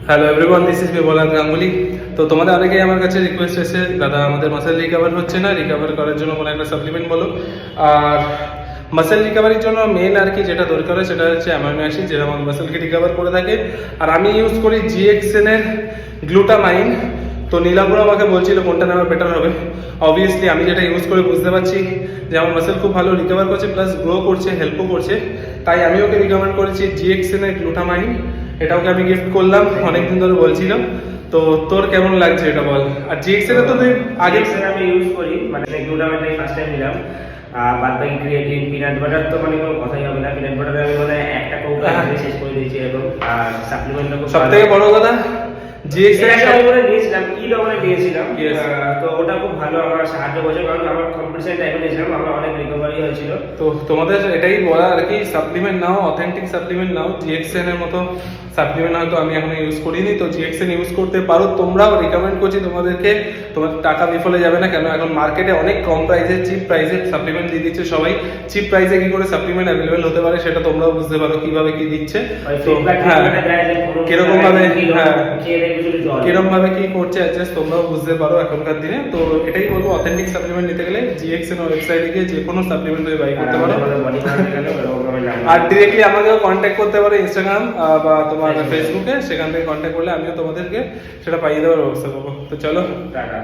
Hello everyone, this is Biblal Ganguly. তো তোমাদের অনেকেই আমার কাছে রিকোয়েস্ট এসেছে, দাদা আমাদের মাসেল রিকভার হচ্ছে না, রিকভার করার জন্য কোনো একটা সাপ্লিমেন্ট বলো। আর মাসেল রিকভারির জন্য মেন আর কি যেটা দরকার হয় সেটা হচ্ছে অ্যামাইনো অ্যাসিড, যেটা আমাদের মাসেলকে রিকভার করে থাকে। আর আমি ইউজ করি GXN এর গ্লুটামাইন। তো নীলাম্বর আমাকে বলছিল কোনটা নেওয়া বেটার হবে। অবভিয়াসলি আমি যেটা ইউজ করে বুঝতে পারছি যে আমার মাসেল খুব ভালো রিকভার করছে, প্লাস গ্রো করছে, হেল্পও করছে। তাই আমি ওকে রিকমেন্ড করেছি GXN এর গ্লুটামাইন। এটা ওকে আমি গিফট করলাম, অনেকদিন ধরে বলছিল। তো তোর কেমন লাগছে এটা বল। আর GXN এর তো তুই আগে আমি ইউজ করি, মানে গ্লুটামাইনটাই ফার্স্ট টাইম নিলাম। বাদ বাকি ক্রিয়েটিন, পিনাট বাটার তো মানে কোনো কথাই হবে না। পিনাট বাটার আমি মানে একটা কৌটা শেষ করে দিয়েছি এরকম। আর সাপ্লিমেন্টটা সব থেকে বড় কথা GXN আমি বলে দিয়েছিলাম, দিয়েছিলাম। তো ওটা খুব ভালো আমার সাহায্য করেছে, কারণ আমার কম্পিটিশন টাইমে নিয়েছিলাম, আমার অনেক রিকভারি হয়েছিল। তো তোমাদের এটাই বলা আর কি, সাপ্লিমেন্ট নাও, অথেন্টিক সাপ্লিমেন্ট নাও। GXN এর মতো সাপ্লিমেন্ট হয়তো আমি এখনো ইউজ করিনি, তো GXN ইউজ করতে পারো তোমরাও। রিকমেন্ড করছি তোমাদেরকে, তোমার টাকা বিফলে যাবে না। কেন এখন মার্কেটে অনেক কম প্রাইসে, চিপ প্রাইসে সাপ্লিমেন্ট দিয়ে দিচ্ছে সবাই। চিপ প্রাইসে কি করে সাপ্লিমেন্ট অ্যাভেলেবেল হতে পারে সেটা তোমরাও বুঝতে পারো কিভাবে কি দিচ্ছে। তো হ্যাঁ, কিরকম ভাবে কিরকম ভাবে কি করছে অ্যাডজাস্ট তোমরাও বুঝতে পারো এখনকার দিনে। তো এটাই বলবো, অথেন্টিক সাপ্লিমেন্ট নিতে গেলে GXN ওয়েবসাইটে গিয়ে যে কোনো সাপ্লিমেন্ট তুমি বাই করতে পারো। আর ডিরেক্টলি আমাকেও কন্ট্যাক্ট করতে পারো ইনস্টাগ্রাম বা তোমার ফেসবুকে, সেখান থেকে কন্ট্যাক্ট করলে আমিও তোমাদেরকে সেটা পাইয়ে দেওয়ার ব্যবস্থা করবো। তো চলো টাটা।